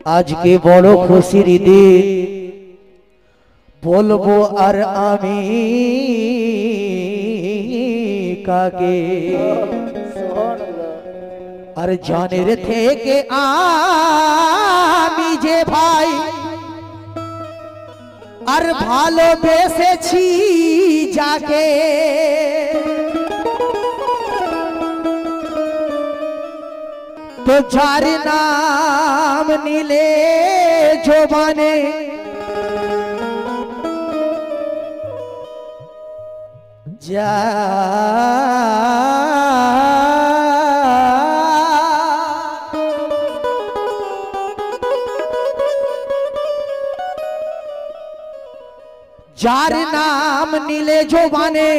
आज के बड़ो खुशिर दिन बोलबो और आमी काके और जानेर थेके आमी जे भाई और ভালোবেসেছি যাকে तो যার নাম নিলে জবানে যা যার নাম নিলে জবানে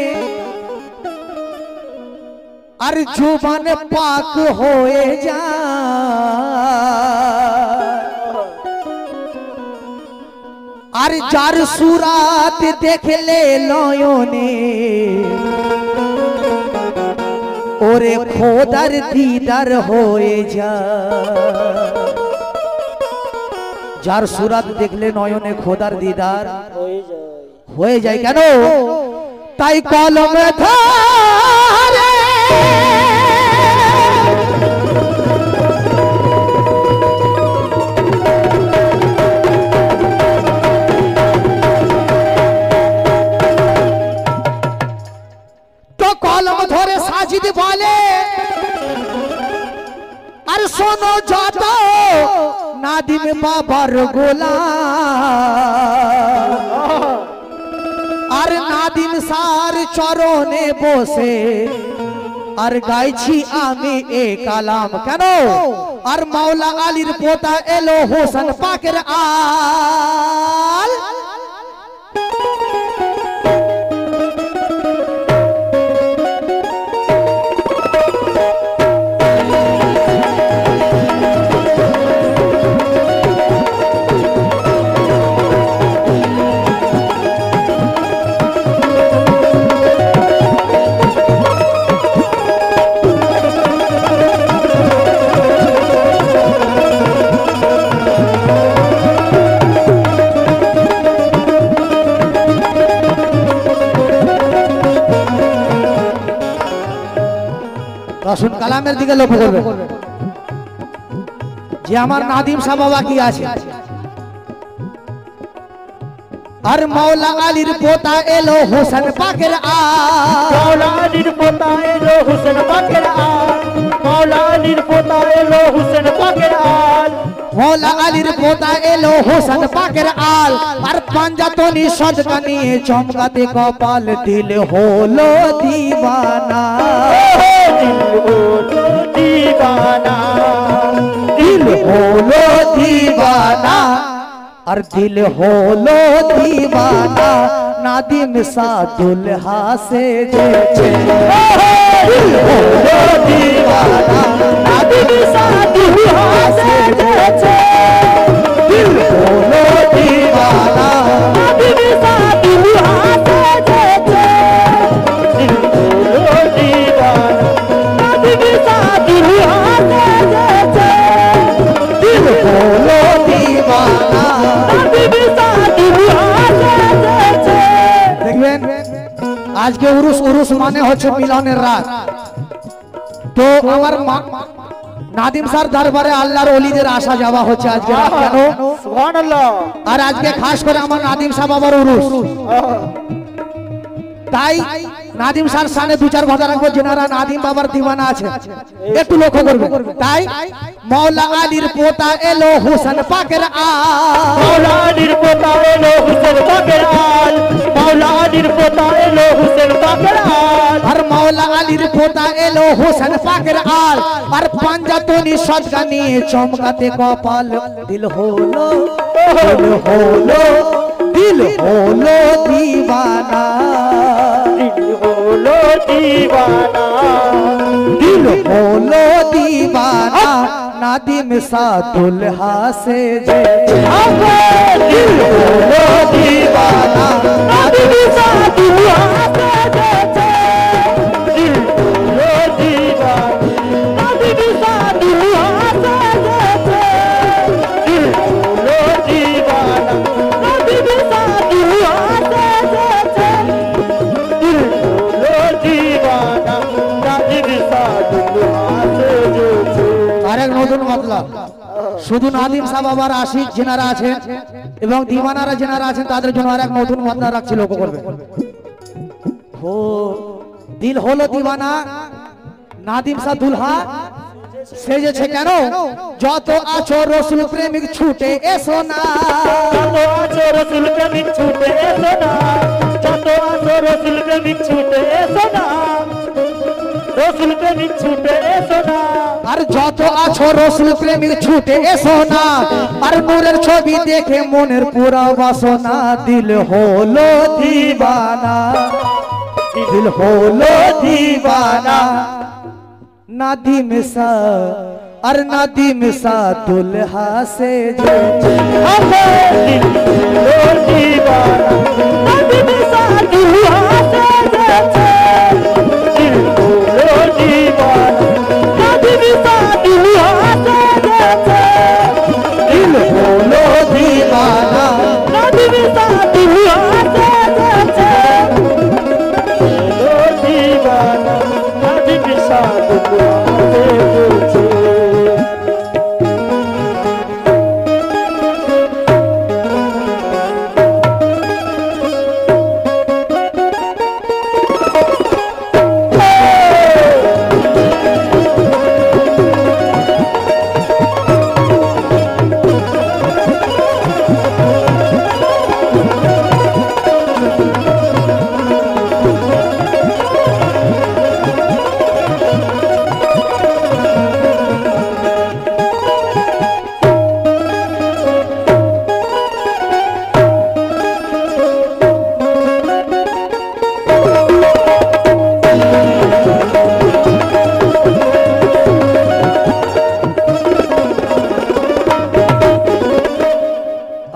আর জবান পাক হয়ে যায় আর যার সুরাত দেখলে নয়নে ওরে খোদার দিদার হয়ে যায় যার সুরাত দেখলে নয়নে খোদার দিদার হয়ে যায় কেন তাই কলমে ধরে তো কলম ধরে সাজিদ বলে আর শোনো যত নাদিম বাবার গোলাম আর নাদিম সার চরণে বসে আর গাইছি আমি এ কালাম কেন আর মাওলা আলীর পোতা এলো হোসেন পাকের আল আসুন কালামের দিকে লক্ষ্য করবে যে আমার নাদিম শাহ বাবা কি আছে আর মাওলা আলীর পোতা এলো হোসেন পাকের আল মাওলা আলীর পোতা এলো হোসেন পাকের আল মাওলা আলীর পোতা এলো হোসেন পাকের আল মাওলা আলীর পোতা এলো হোসেন পাকের আল আর পাঞ্জাতনি সদকা নিয়ে চমকাতে কপাল দিল হলো দিওয়ানা দিল হলো দিওয়ানা দিল হলো দিওয়ানা আর দিল হলো দিওয়ানা নাদিম শাহ দুলহা সেজেছে দিল হলো দিওয়ানা নাদিম শাহ দুলহা সেজেছে দিল হলো দিওয়ানা নাদিম শাহ দুলহা সেজেছে দিল হলো দিওয়ানা নাদিম শাহ দুলহা সেজেছে দিল হলো দিওয়ানা দেখবেন আজকে উরুস উরুস মানে হচ্ছে মিলনের রাত তো আমার নাদিম স্যার দরবারে আল্লাহর ওলিদের আসা যাওয়া হচ্ছে আজকে রাত কেন সুবহানাল্লাহ আর আজকে খাস করে আমার নাদিম সাহেব বাবার উরুস তাই নাদিম স্যার সামনে দু চার কথা রাখবো যেনারা নাদিম বাবার দিওয়ানা আছে একটু লক্ষ্য করবে তাই মাওলা আলীর পোতা এলো হোসেন পাকের আল মাওলা আলীর পোতা এলো হোসেন পাকের আল মাওলা আলীর পোতা এলো হোসেন পাকের আল আর মাওলা আলীর পোতা এলো হোসেন পাকের আল আর পাঞ্জাতনি সদকা নিয়ে চমকাতে কপাল দিল হলো দিল হলো দিওয়ানা দিল হলো দিওয়ানা দিল হলো দিওয়ানা নাদিম শাহ দুলহা সেজেছে দিল হলো দিওয়ানা নাদিম শাহ দুলহা সেজেছে দিল হলো দিওয়ানা নাদিম শাহ দুলহা সেজেছে শুধু নাদিম সাহেব আবার আশিক যেনারা আছেন এবং দিওয়ানারা যেনারা আছেন তাদের জন্য আর এক নতুন মদনা রাখছি, লক্ষ্য করবে। হো দিল হলো দিওয়ানা, নাদিম সাহেব দুলহা সেজেছে কেন? যত আছো রসুল প্রেমিক ছুটে এসো না, যত আছো রসুল প্রেমিক ছুটে এসো না, যত আছো রসুল প্রেমিক ছুটে এসো না, রসুল প্রেমিক ছুটে এসো না। আর যত আছো রসুল প্রেমিক ছুটে এসো না, আর নূরের ছবি দেখে মনের পুরা বাসনা, দিল হলো দিওয়ানা, দিল হলো দিওয়ানা। নাদিম সা আর নাদিম সা দুলহা সে যে দিল হলো দিওয়ানা, নাদিম সা দুলহা সে যেছে, দিল হলো দিওয়ানা, নাদিম সা দুলহা সে যেছে, দিল হলো দিওয়ানা, নাদিম সা দুলহা সে যেছে, হলো দিওয়ানা, নাদিম সা দুলহা সে যেছে।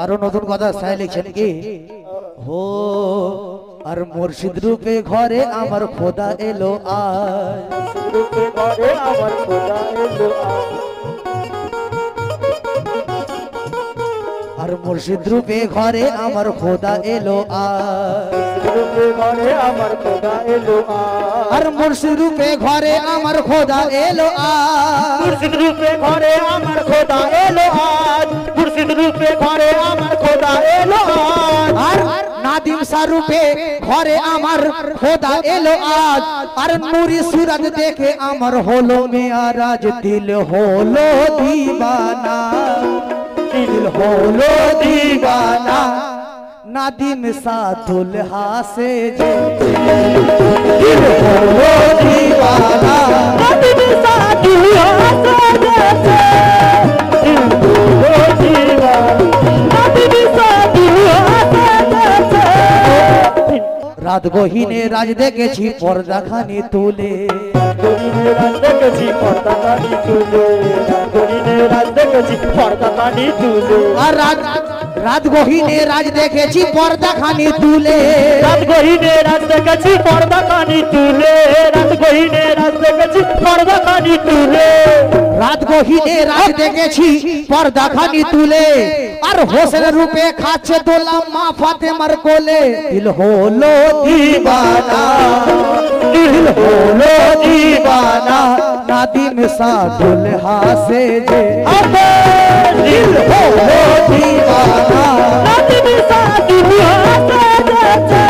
আরো নতুন কথা সাই লিখছেন কি? হো আর মুর্শিদ রূপে ঘরে আমার খোদা এলো আজ, রূপে ঘরে আমার খোদা এলো আজ, আর মুর্শিদ রূপে ঘরে আমার খোদা এলো আজ, রূপে ঘরে আমার খোদা এলো আজ, আর মুর্শিদ রূপে ঘরে আমার খোদা এলো আজ, মুর্শিদ রূপে ঘরে আমার খোদা এলো আজ, মুর্শিদ রূপে ঘরে আমার খোদা এলো আজ, আর নাদিম শাহ রূপে ঘরে আমার খোদা এলো আজ, আর নূরি সুরত দেখে আমার হলো মেয়ারাজ, দিল হলো দিওয়ানা, দিল হলো দিওয়ানা। নাদিম শাহ দুলহা সে যে দিল হলো দিওয়ানা, নাদিম শাহ দুলহা সে যেছে, দিল হলো দিওয়ানা, নাদিম শাহ দুলহা সে যেছে। রাত গহীনে রাজ দেখেছি পর্দাখানি তুলে, গরিনে রাত দেখেছি পর্দা কানি তুলে, গরিনে রাত দেখেছি পর্দা কানি তুলে, আর রাত গহীনে রাজ দেখেছি পর্দাখানি তুলে, রাত গহিনে রাত দেখেছি পর্দা কানি তুলে, রাত গহিনে রাত দেখেছি পর্দা কানি তুলে, রাত গহীনে রাজ দেখেছি পর্দাখানি তুলে, আর হোসেন রূপে খাচ্ছে দোলা মা ফাতেমার কোলে, দিল হলো দিওয়ানা, দিল হলো দিওয়ানা। নাদিম শাহ দুলহা সে যে দিল হলো দিওয়ানা, নাদিম শাহ দুলহা সে যেছে,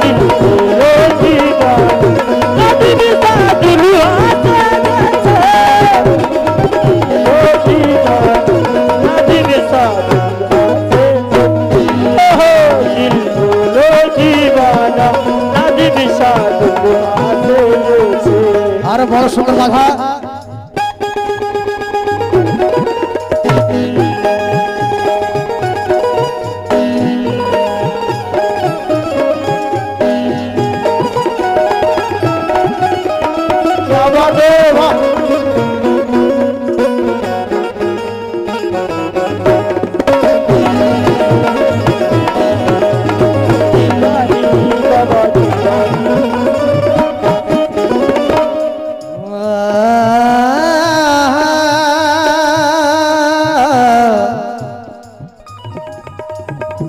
দিল হলো দিওয়ানা, নাদিম শাহ দুলহা সে যেছে, হলো দিওয়ানা, নাদিম শাহ দুলহা সে যেছে, ওহো দিল হলো দিওয়ানা, নাদিম শাহ দুলহা সে যেছে। আর বড় সুন্দর কথা, क्या बात है, वाह।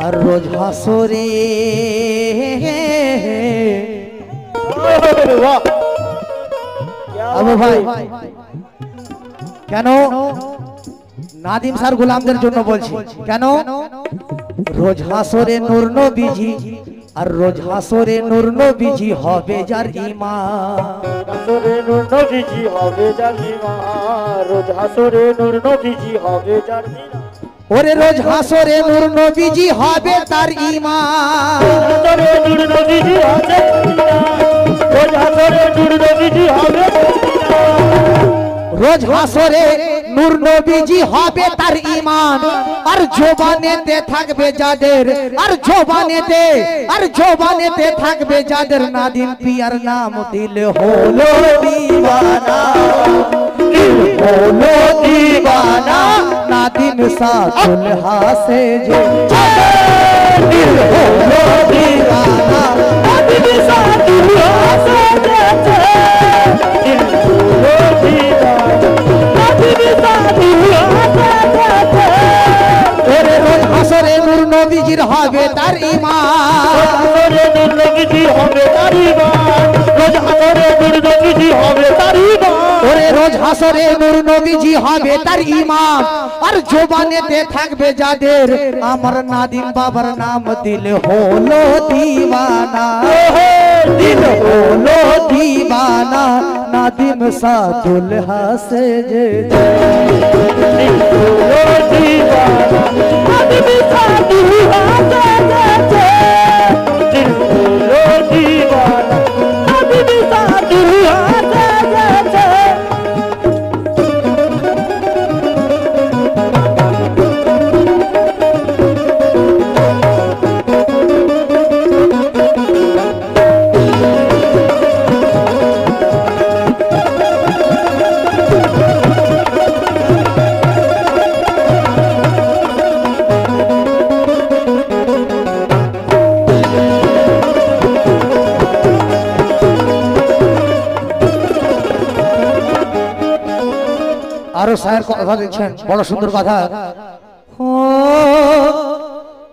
আর রোজ হাসরে वाह क्या আবু ভাই কেন নাদিম স্যার গোলামদের জন্য বলছি কেন রোজ হাসরে নূর নবীজি আর রোজ হাসরে নূর নবীজি হবে যার ঈমান হাসরে নূর নবীজি হবে যার ঈমান রোজ হাসরে নূর নবীজি হবে যার ঈমান ওরে রোজ হাসরে নূর নবীজি হবে তার ঈমান হাসরে নূর নবীজি হবে রোজ হাসরে নূর নবীজি হবে রোজ হাসরে নূর নবীজি হবে তার ঈমান আর জবানেতে থাকবে যাদের আর জবানেতে থাকবে যাদের নাদিম পিয়ার নাম দিল হলো দিওয়ানা নাদিম সাতুল হাসে যে দিল হলো দিওয়ানা নাদিম সাতুল হাসে যে দিল হলো দিওয়ানা নাদিম সাতুল হাসে যে ওরে রোজ হাসরে নূর নবীজির হবে তার ঈমান হাসরে নূর নবীজি হবে তার ঈমান রোজ হাসরে নূর নবীজি হবে তার ঈমান ওরে রোজ হাসরে নূর নবীজি হবে তার ঈমান আর জবানেতে থাকবে যাদের আমার নাদিম বাবার নাম দিল হলো দিওয়ানা দিল হলো দিওয়ানা নাদিম সাতুল হাসে যে দিল হলো দিওয়ানা নাদিম সাতুল হাসে যে দিল হলো দিওয়ানা নাদিম সাতুল হাসে যে আরো স্যার কথা দিচ্ছেন বড় সুন্দর কথা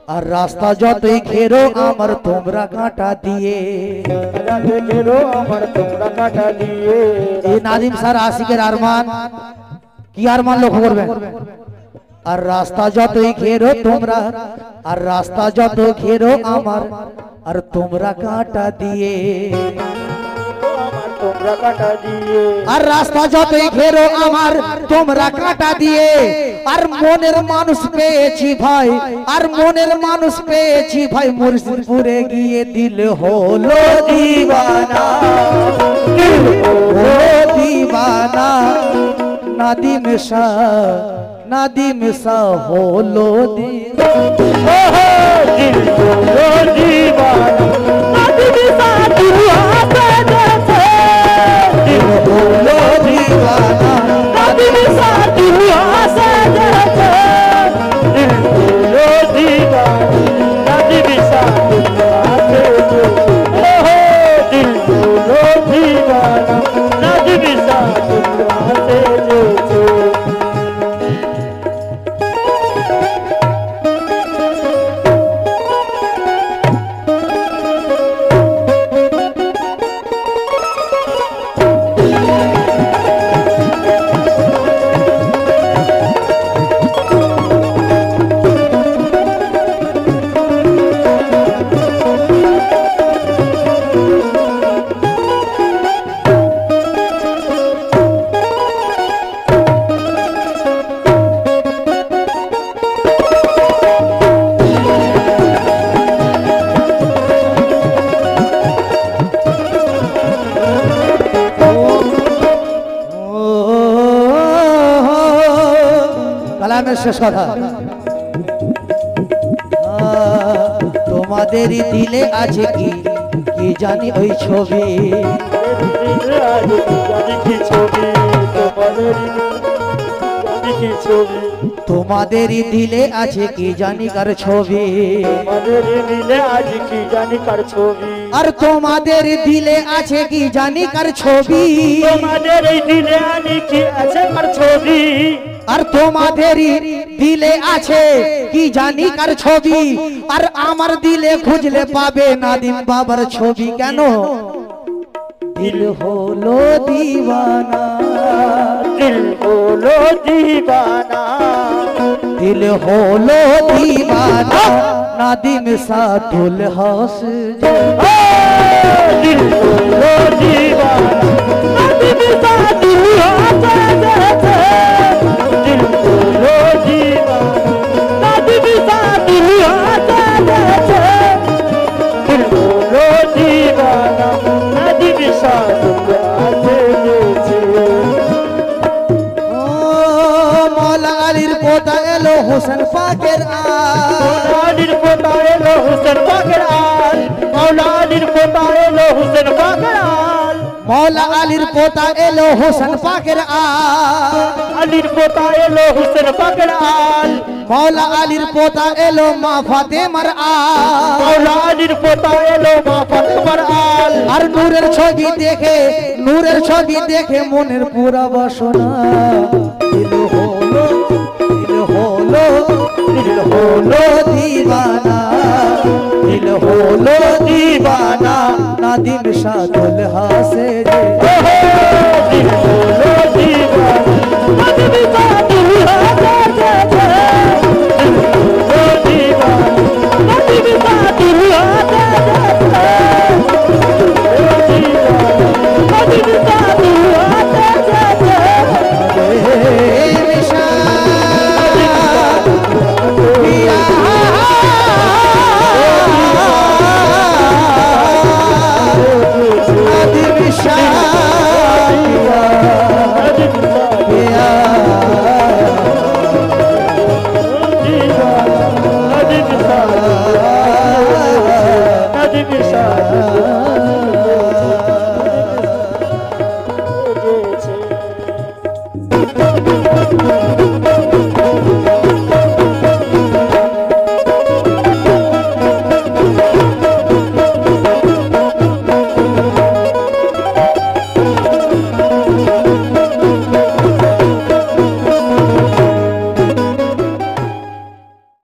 আর রাস্তা যতই ঘেরো আমার তোমরা কাঁটা দিয়ে ঘেরো আমার তোমরা কাঁটা দিয়ে এই নাদিম স্যার আশিকের আরমান কি আরমান লক্ষ্য করবেন আর রাস্তা যতই ঘেরো তোমরা আর রাস্তা যত ঘেরো আমার আর তোমরা কাঁটা দিয়ে তোমরা কাঁটা দিয়ে আর রাস্তা যতই ঘেরো আমার তোমরা কাঁটা দিয়ে আর মনের মানুষ পেয়েছি ভাই আর মনের মানুষ পেয়েছি ভাই মুর্শিদপুরে গিয়ে দিল হলো দিওয়ানা দিল হলো দিওয়ানা নাদিম শাহ হলো দিওয়ানা দিল হলো দিওয়ানা নাদিম শাহ দিল হাসে যে দিল হলো দিওয়ানা নাদিম শাহ দিল হাসে যে দিল হলো দিওয়ানা নাদিম শাহ দিল হাসে যে দিল হলো দিওয়ানা নাদিম শাহ দিল হাসে যে কালামের শেষ কথা তোমাদেরই দিলে আছে কি কি জানি ওই ছবি তোমাদেরই দিলে আছে কি জানি কার ছবি আর তোমাদের দিলে আছে কি জানি কার ছবি তোমাদের দিলে আনি কি আছে কার ছবি আর তোমাদেরই দিলে আছে কি জানি কার ছবি আর আমার দিলে খুঁজলে পাবে নাদিম বাবার ছবি কেন দিল হলো দিওয়ানা দিল হলো দিওয়ানা दिल होलो दीवाना नादिम सातुल हस दिल होलो दीवाना नादिम सातुल हस दिल होलो दीवाना नादिम सातुल हस दिल होलो दीवाना नादिम सातुल हस मौला अलीर पोता एलो हुसैन पाकेर আলীর পোতা এলো হুসেন পাকের আল মাওলা আলীর পোতা এলো হুসেন পাকের আল मौला अलीर पोता एलो हुसैन पाकेर আলীর পোতা এলো হুসেন পাকের আল मौला अलीर पोता एलो मा फातेमार মাওলা আলীর পোতা এলো মা ফাতেমার আল আর নূরের ছবি দেখে মনের পুরা বাসনা দিল হলো दीवाना दिल होलो दीवाना नादिम सातुल हासे দিল হলো দীवाना নাদিম সাতুল হাস দিল হলো দীवाना নাদিম সাতুল হাস নাদিম সাতুল হাস Hadi bir şarkı